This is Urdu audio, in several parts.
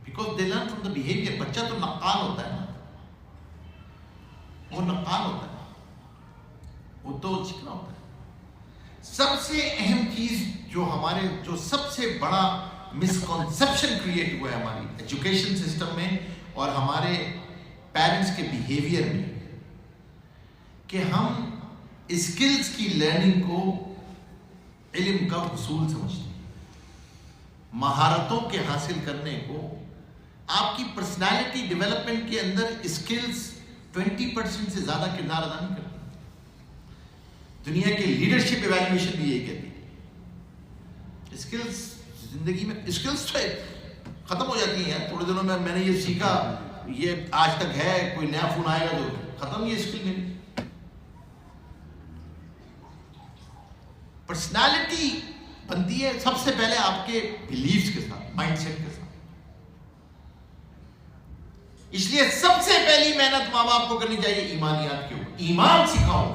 because they learn from the behavior. بچہ تو نقال ہوتا ہے نا, وہ نقال ہوتا ہے, وہ تو چکنا ہوتا ہے. سب سے اہم چیز جو سب سے بڑا مسکنسپشن کریٹ ہوا ہے ہماری ایجوکیشن سسٹم میں اور ہمارے پیرنٹس کے بیہیویئر میں, کہ ہم اسکلز کی لرننگ کو علم کا حصول سمجھتے ہیں. مہارتوں کے حاصل کرنے کو, آپ کی پرسنالٹی ڈیولپمنٹ کے اندر اسکلز 20% سے زیادہ کردار ادا نہیں کرتے. دنیا کی لیڈرشپ ایویلویشن بھی یہی کہتی ہے. اسکلز زندگی میں, اسکلز تو ختم ہو جاتی ہیں تھوڑے دنوں میں نے یہ سیکھا, یہ آج تک ہے, کوئی نیا فون آئے گا تو ختم, یہ اسکل نہیں. پرسنالٹی بنتی ہے سب سے پہلے آپ کے بلیفز کے ساتھ, مائنڈ سیٹ کے ساتھ. اس لیے سب سے پہلی محنت ماں باپ کو کرنی چاہیے ایمانیات کے اوپر. ایمان سکھاؤ,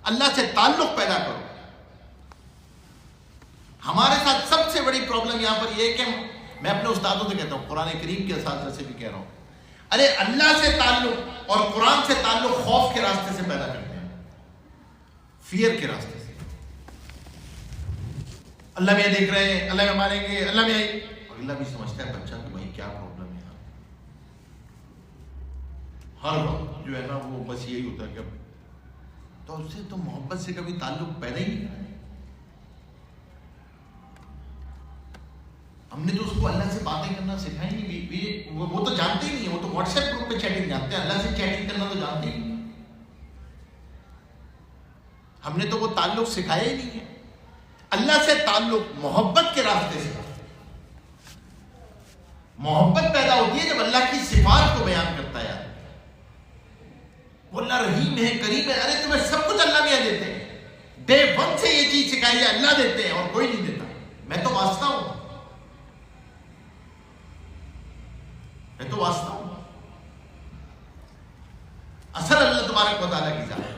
اللہ سے تعلق پیدا کرو. ہمارے ساتھ سب سے بڑی پرابلم یہاں پر یہ ہے کہ میں اپنے استادوں سے کہتا ہوں, قرآن کریم کے اساتذہ سے بھی کہہ رہا ہوں, ارے اللہ سے تعلق اور قرآن سے تعلق خوف کے راستے سے پیدا کرتے ہیں, فیئر کے راستے سے. اللہ میں دیکھ رہے ہیں, اللہ میں ماریں گے, اللہ میں آئی, اور اللہ بھی سمجھتا ہے بچہ کہ بھائی کیا پرابلم ہے. ہر وقت جو ہے نا وہ بس یہی ہوتا ہے کہ تو اس سے تو محبت سے کبھی تعلق پیدا ہی نہیں کرا. ہم نے تو اس کو اللہ سے باتیں کرنا سکھائی نہیں, وہ تو جانتے ہی نہیں ہے, وہ تو واٹس ایپ گروپ پہ چیٹنگ جانتے ہیں, اللہ سے چیٹنگ کرنا تو جانتے ہی نہیں. ہم نے تو وہ تعلق سکھایا ہی نہیں ہے. اللہ سے تعلق محبت کے راستے سے, محبت پیدا ہوتی ہے جب اللہ کی صفات کو بیان کرتا ہے. وہ اللہ رحیم ہے, کریم ہے, ارے تمہیں سب کچھ اللہ میاں دیتے ہیں. ڈے ون سے یہ چیز سکھائی ہے, اللہ دیتے ہیں اور کوئی نہیں دیتا, میں تو واسطہ ہوں, میں تو واسطہ ہوں. اصل اللہ تبارک و تعالیٰ کی ذات ہے.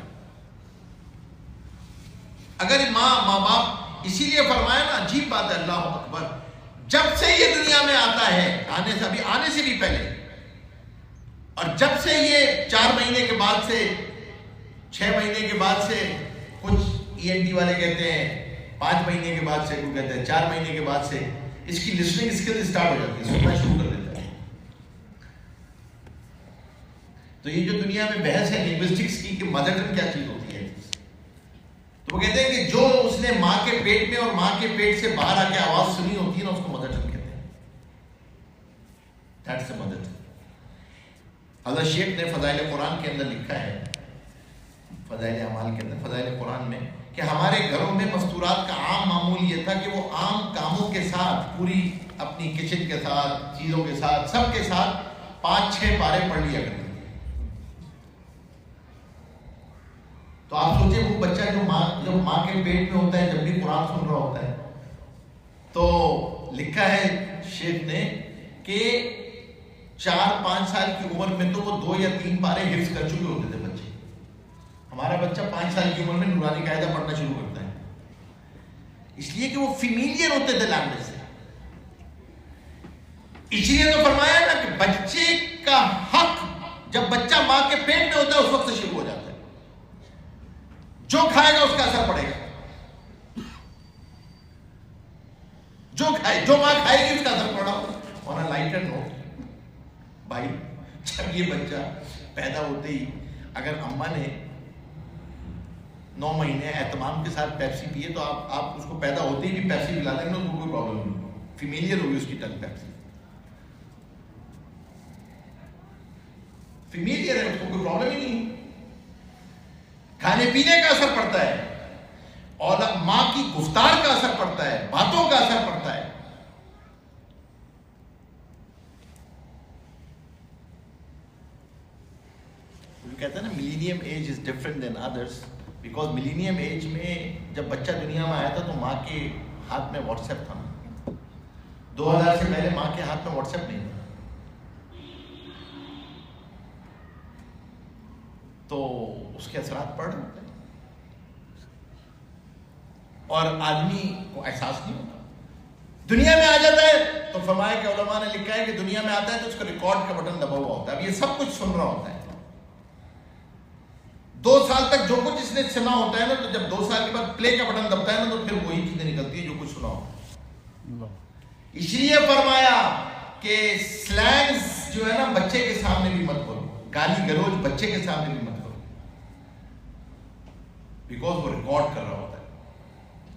اگر ماں باپ, اسی لیے فرمایا نا, عجیب بات ہے, اللہ اکبر, جب سے یہ دنیا میں آتا ہے, آنے سے بھی پہلے, اور جب سے یہ 4 مہینے کے بعد سے 6 مہینے کے بعد سے, کچھ ENT والے کہتے ہیں 5 مہینے کے بعد سے, کوئی کہتے ہیں 4 مہینے کے بعد سے اس کی لسننگ اسکل اسٹارٹ ہو جاتی ہے, سننا شروع کر دیتا ہے. تو یہ جو دنیا میں بحث ہے لنگوسٹکس کی کہ مدر ٹنگ کیا چیز ہوتی ہے, تو وہ کہتے ہیں کہ جو اس نے ماں کے پیٹ میں اور ماں کے پیٹ سے باہر آ کے آواز سنی ہوتی ہے نا, اس کو مدر ٹنگ کہتے ہیں. That's a mother tongue. حضرت شیخ نے فضائل قرآن کے اندر لکھا ہے, فضائل اعمال کے اندر, فضائل قرآن میں, کہ ہمارے گھروں میں مستورات کا عام معمول یہ تھا کہ وہ عام کاموں کے ساتھ, پوری اپنی کچن کے ساتھ, چیزوں کے ساتھ, سب کے ساتھ 5-6 پارے پڑھ لیا کرتے. تو آپ سوچیں وہ بچہ جو ماں کے پیٹ میں ہوتا ہے, جب بھی قرآن سن رہا ہوتا ہے, تو لکھا ہے شیخ نے کہ 4-5 سال کی عمر میں تو وہ 2 یا 3 پارے حفظ کر چکے ہوتے تھے بچے. ہمارا بچہ 5 سال کی عمر میں نورانی قاعدہ پڑھنا شروع کرتا ہے, اس لیے کہ وہ فیملیئر ہوتے تھے لینگویج سے. اس لیے تو فرمایا نا کہ بچے کا حق جب بچہ ماں کے پیٹ میں ہوتا ہے اس وقت سے شروع ہو جاتا ہے. جو کھائے گا اس کا اثر پڑے گا, جو ماں کھائے گی اس کا اثر پڑا ہوگا. اور لائٹر نوٹ بھائی, جب یہ بچہ پیدا ہوتے ہی اگر اماں نے 9 مہینے اہتمام کے ساتھ پیپسی پیے تو آپ اس کو پیدا ہوتے ہی بھی پیپسی پلا دیں گے, اس کو کوئی پرابلم نہیں, فیملیئر ہوگی اس کی ٹنگ پیپسی, فیملیئر ہے, اس کو کوئی پرابلم ہی نہیں. کھانے پینے کا اثر پڑتا ہے, اور ماں کی گفتار کا اثر پڑتا ہے, باتوں کا اثر پڑتا ہے. کہتے ہیں نا millennium age is different than others, because millennium age میں جب بچہ دنیا میں آیا تھا تو ماں کے ہاتھ میں واٹس ایپ تھا. 2000 سے پہلے ماں کے ہاتھ میں واٹس ایپ نہیں تھا, تو اس کے اثرات پڑ رہے ہوتے ہیں اور آدمی کو احساس نہیں ہوتا. دنیا میں آ جاتا ہے تو فرمایا کہ علماء نے لکھا ہے کہ دنیا میں آتا ہے تو اس کا ریکارڈ کا بٹن دبا ہوا ہوتا ہے. اب یہ سب کچھ سن رہا ہوتا ہے. 2 سال تک جو کچھ اس نے سنا ہوتا ہے نا, تو جب 2 سال کے بعد پلے کا بٹن دبتا ہے نا, تو پھر وہی چیزیں نکلتی ہیں جو کچھ سنا ہوتا ہے. اس لیے فرمایا کہ سلینگز جو ہے نا بچے کے سامنے بھی مت بولو, گالی گلوچ بچے کے سامنے بھی مت کرو, بیکاز وہ ریکارڈ کر رہا ہوتا ہے.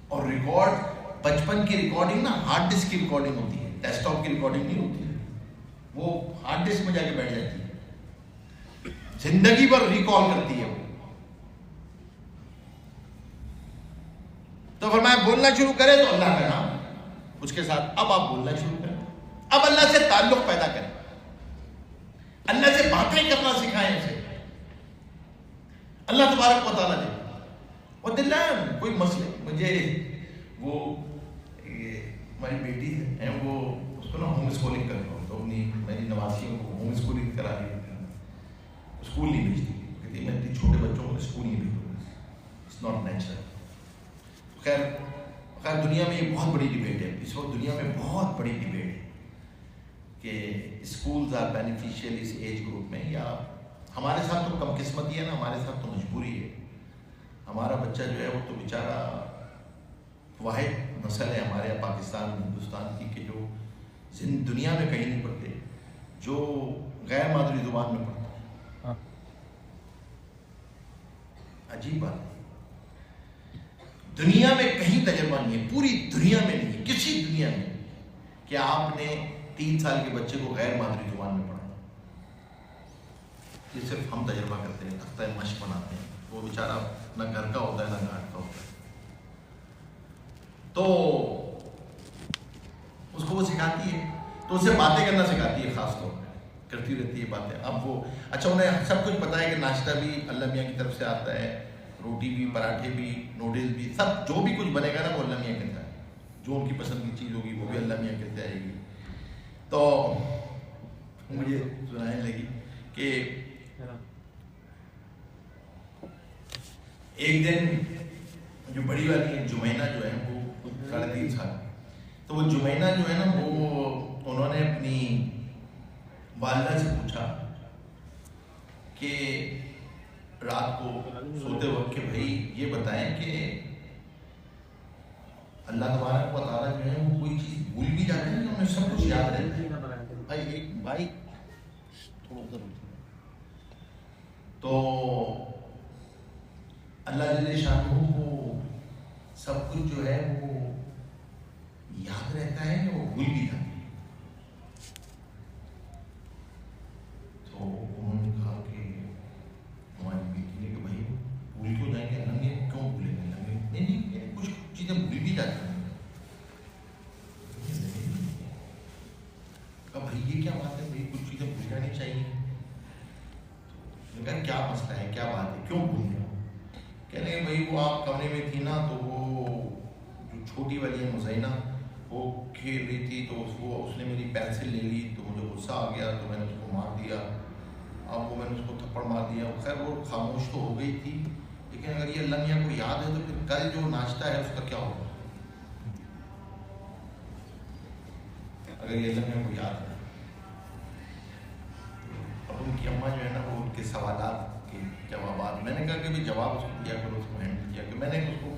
اور ریکارڈ, بچپن کی ریکارڈنگ نا ہارڈ ڈسک کی ریکارڈنگ ہوتی ہے, ڈیسک ٹاپ کی ریکارڈنگ نہیں ہوتی ہے. وہ ہارڈ ڈسک میں جا کے بیٹھ جاتی ہے, زندگی بھر ریکال کرتی ہے وہ. تو فرمایا بولنا شروع کرے تو اللہ کا نام اس کے ساتھ, اب آپ بولنا شروع کریں, اب اللہ سے تعلق پیدا کریں, اللہ سے باتیں کرنا سکھائیں اسے. اللہ تبارک و تعالیٰ دے. اور دلان کوئی مسئلہ, مجھے وہ ہماری بیٹی ہیں, وہ اس کو نا ہوم اسکولنگ کر رہا ہوں, تو اپنی میری نوازیوں کو ہوم اسکولنگ کرا رہی ہے, اسکول نہیں بھیجتی, کہتی میں اتنے چھوٹے بچوں کو اسکول نہیں بھیجوں, اٹس ناٹ نیچرل. خیر دنیا میں یہ بہت بڑی ڈبیٹ ہے اس وقت, دنیا میں بہت بڑی ڈبیٹ ہے کہ اسکولز آر بینیفیشیل اس ایج گروپ میں, یا ہمارے ساتھ تو کم قسمتی ہے نا, ہمارے ساتھ تو مجبوری ہے. ہمارا بچہ جو ہے وہ تو بیچارہ واحد نسل ہے ہمارے یہاں پاکستان ہندوستان کی کہ جو دنیا میں کہیں نہیں پڑھتے, جو غیر مادری زبان میں پڑھتے ہیں. عجیب بات ہے, دنیا میں کہیں تجربہ نہیں ہے, پوری دنیا میں نہیں ہے, کسی دنیا میں کہ آپ نے 3 سال کے بچے کو غیر مادری زبان میں پڑھایا. یہ صرف ہم تجربہ کرتے ہیں, تختہ مشق بناتے ہیں, وہ بیچارہ نہ گھر کا ہوتا ہے نہ گھاٹ کا ہوتا ہے. تو اس کو وہ سکھاتی ہے, تو اسے باتیں کرنا سکھاتی ہے, خاص طور پہ کرتی رہتی ہے باتیں. اب وہ اچھا انہیں سب کچھ پتا ہے کہ ناشتہ بھی اللہ میاں کی طرف سے آتا ہے, روٹی بھی, پراٹھے بھی, نوڈلز بھی, سب جو بھی کچھ بنے گا نا وہ اللہ میاں کہتا ہے, جو ان کی پسند کی چیز ہوگی وہ بھی اللہ میاں کہتے آئے گی. تو مجھے سنانے لگی کہ ایک دن جو بڑی والی ہے جمینہ جو ہے وہ 3.5 سال, تو وہ جمینہ جو ہے نا وہ انہوں نے اپنی والدہ سے پوچھا کہ رات کو سوتے وقت کہ بھائی یہ بتائیں کہ اللہ تبارک و تعالیٰ جو ہے وہ کوئی چیز بھول بھی جاتے ہیں, انہیں سب کچھ یاد رہتا ہے. بھائی ایک بھائی تو اللہ جل شانہ کو سب کچھ جو ہے وہ یاد رہتا ہے کہ وہ بھول بھی جاتے ہیں. تو انہوں نے کہا کہ ہماری بیٹی نے کہ بھائی بھول کیوں جائیں گے, اللہ یہ کیوں بھولیں گے, اللہ نہیں کچھ چیزیں بھول بھی جاتی ہیں. بھائی یہ کیا بات ہے, بھائی کچھ چیزیں بھول جانی چاہیے. کہا کیا مسئلہ ہے, کیا بات ہے, کیوں بھول گئے؟ کہہ رہے ہیں بھائی وہ آپ کمرے میں تھی نا, تو وہ جو چھوٹی والی ہے مزینہ وہ کھیل رہی تھی, تو اس نے میری پینسل لے لی, تو مجھے غصہ آ گیا, تو میں نے اس کو مار دیا. اب وہ میں نے اس کو تھپڑ مار دیا. خیر وہ خاموش تو ہو گئی تھی, لیکن اگر یہ اللہ میاں کو یاد ہے تو پھر کل جو ناشتہ ہے اس کا کیا ہوگا, اگر یہ اللہ میاں کو یاد ہے. اب ان کی اماں جو ہے نا وہ ان کے سوالات کے جوابات, میں نے کہا کہ بھی جواب اس کو دیا کرو, اس کو ہینڈل کیا کہ میں نے اس کو,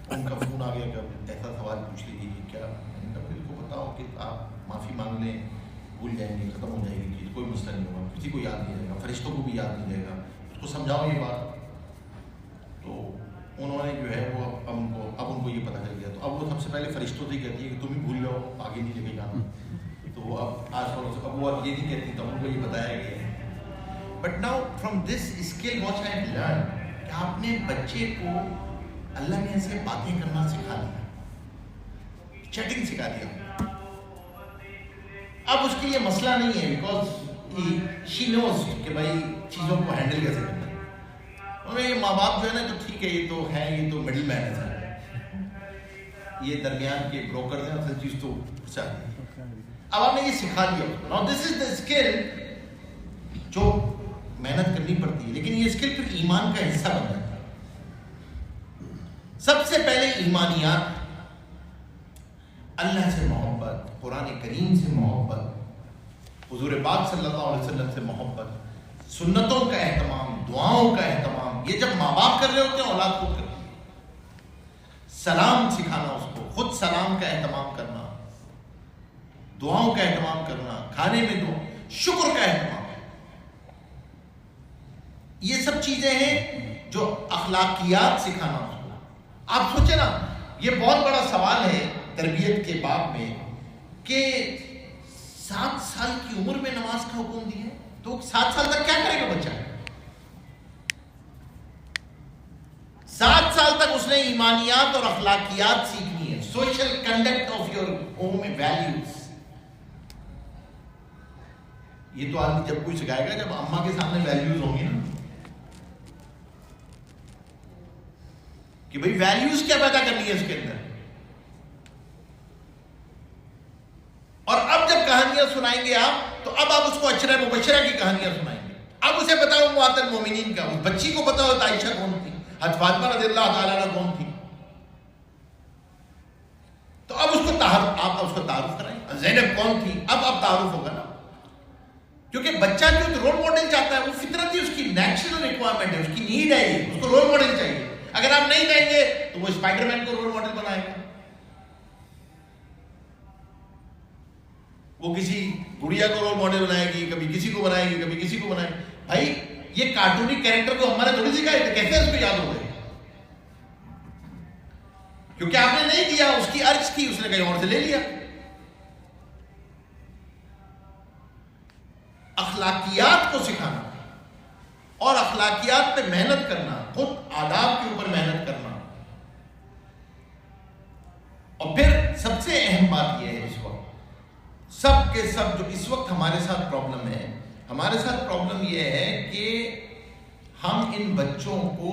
ان کا فون آ گیا کہ ایسا سوال پوچھ لیجیے کہ کیا, میں نے کہا پھر اس کو بتاؤ کہ آپ معافی مانگ لیں, بھول جائیں گے, ختم ہو جائے گی چیز, کوئی مسئلہ نہیں ہوگا, کسی کو یاد نہیں رہے گا, فرشتوں کو بھی یاد نہیں رہے گا, اس کو سمجھاؤ یہ بات. تو انہوں نے جو ہے وہ اب ان کو یہ پتہ چل گیا. تو اب وہ سب سے پہلے فرشتوں سے ہی کہتی ہے کہ تم ہی بھول جاؤ, آگے نہیں لے کے جانا. تو وہ اب آج کل اب وہ یہ نہیں کہتی, تو ان کو یہ بتایا گیا ہے. But now from this skill what I have learn, کہ آپ نے بچے کو اللہ نے ایسے باتیں کرنا سکھا دیا, چیٹنگ سکھا دیا. اب اس کے لیے مسئلہ نہیں ہے, بیکاز شی نوز کہ بھائی چیزوں کو ہینڈل کیسے کرنا ہے. اور یہ ماں باپ جو ہے نا تو ٹھیک ہے, یہ تو ہے, یہ تو مڈل مین ہے, یہ درمیان کے بروکر ہیں, اصل چیز تو چاہیے. اب آپ نے یہ سکھا دیا. Now this is the skill جو محنت کرنی پڑتی ہے, لیکن یہ اسکل پھر ایمان کا حصہ بن جاتا ہے. سب سے پہلے ایمانیات, اللہ سے محبت, محبت، قرآن کریم سے محبت، حضور پاک صلی اللہ علیہ وسلم سے محبت، سنتوں کا اہتمام، دعاؤں کا اہتمام، یہ جب ماں باپ کر رہے ہوتے ہیں اولاد خود کرتی ہے۔ سلام سکھانا اس کو، خود سلام کا اہتمام کرنا، دعاؤں کا اہتمام کرنا، کھانے میں دعا، شکر کا اہتمام، یہ سب چیزیں ہیں جو اخلاقیات سکھانا اس کو۔ آپ سوچیں نا، یہ بہت بڑا سوال ہے تربیت کے باب میں کہ 7 سال کی عمر میں نماز کا حکم دیا ہے، تو 7 سال تک کیا کرے گا بچہ؟ 7 سال تک اس نے ایمانیات اور اخلاقیات سیکھنی ہے، social conduct of your home values. یہ تو آدمی جب کوئی سکھائے گا جب اماں کے سامنے ویلیوز ہوں گی نا، کہ بھئی ویلیوز کیا پیدا کرنی ہے اس کے اندر۔ اور اب جب کہانیاں سنائیں گے آپ، تو اب آپ اس کو اشرہ مبشرہ کی کہانیاں سنائیں گے۔ اب اسے پتا ہو امہات المومنین کا، اس بچی کو پتا ہو عائشہ کون تھی، حضرت فاطمہ رضی اللہ تعالیٰ عنہ کون تھی، تو اب اس کو آپ اس کو تعارف کرائیں، زینب کون تھی، اب تعارف ہوگا نا۔ کیونکہ بچہ جو رول ماڈل چاہتا ہے وہ فطرتی اس کی نیچرل ریکوائرمنٹ ہے، اس کی نیڈ ہے، یہ اس کو رول ماڈل چاہیے۔ اگر آپ نہیں دیں گے تو وہ اسپائڈر مین کو رول ماڈل بنائے گا، وہ کسی گڑیا کو رول ماڈل بنائے گی، کبھی کسی کو بنائے گی، کبھی کسی کو بنائے گی۔ بھائی یہ کارٹونی کیریکٹر کو ہمارے تھوڑی سکھائے تھے، کیسے اس کو یاد ہو گئے؟ کیونکہ آپ نے نہیں دیا، اس کی ارج تھی، اس نے کہیں اور سے لے لیا۔ اخلاقیات کو سکھانا اور اخلاقیات پہ محنت کرنا، خود آداب کے اوپر محنت کرنا۔ اور پھر سب سے اہم بات یہ ہے، اس وقت سب کے سب جو اس وقت ہمارے ساتھ پرابلم ہے، ہمارے ساتھ پرابلم یہ ہے کہ ہم ان بچوں کو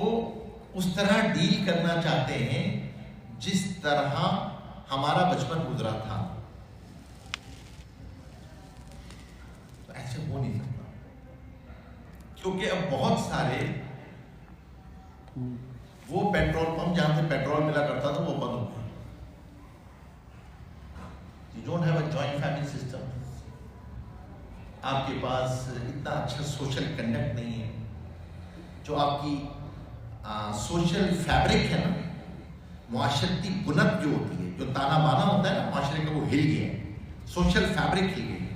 اس طرح ڈیل کرنا چاہتے ہیں جس طرح ہمارا بچپن گزرا تھا۔ تو ایسے ہو نہیں سکتا، کیونکہ اب بہت سارے وہ پیٹرول پمپ جہاں سے پیٹرول ملا کرتا تھا وہ بند ہو گیا۔ You don't have a joint family system. آپ کے پاس اتنا اچھا سوشل کنڈکٹ نہیں ہے، جو آپ کی سوشل فیبرک ہے نا، معاشرتی بنت جو ہوتی ہے، جو تانا بانا ہوتا ہے نا معاشرے کا، وہ ہل گیا ہے، سوشل فیبرک ہل گئی۔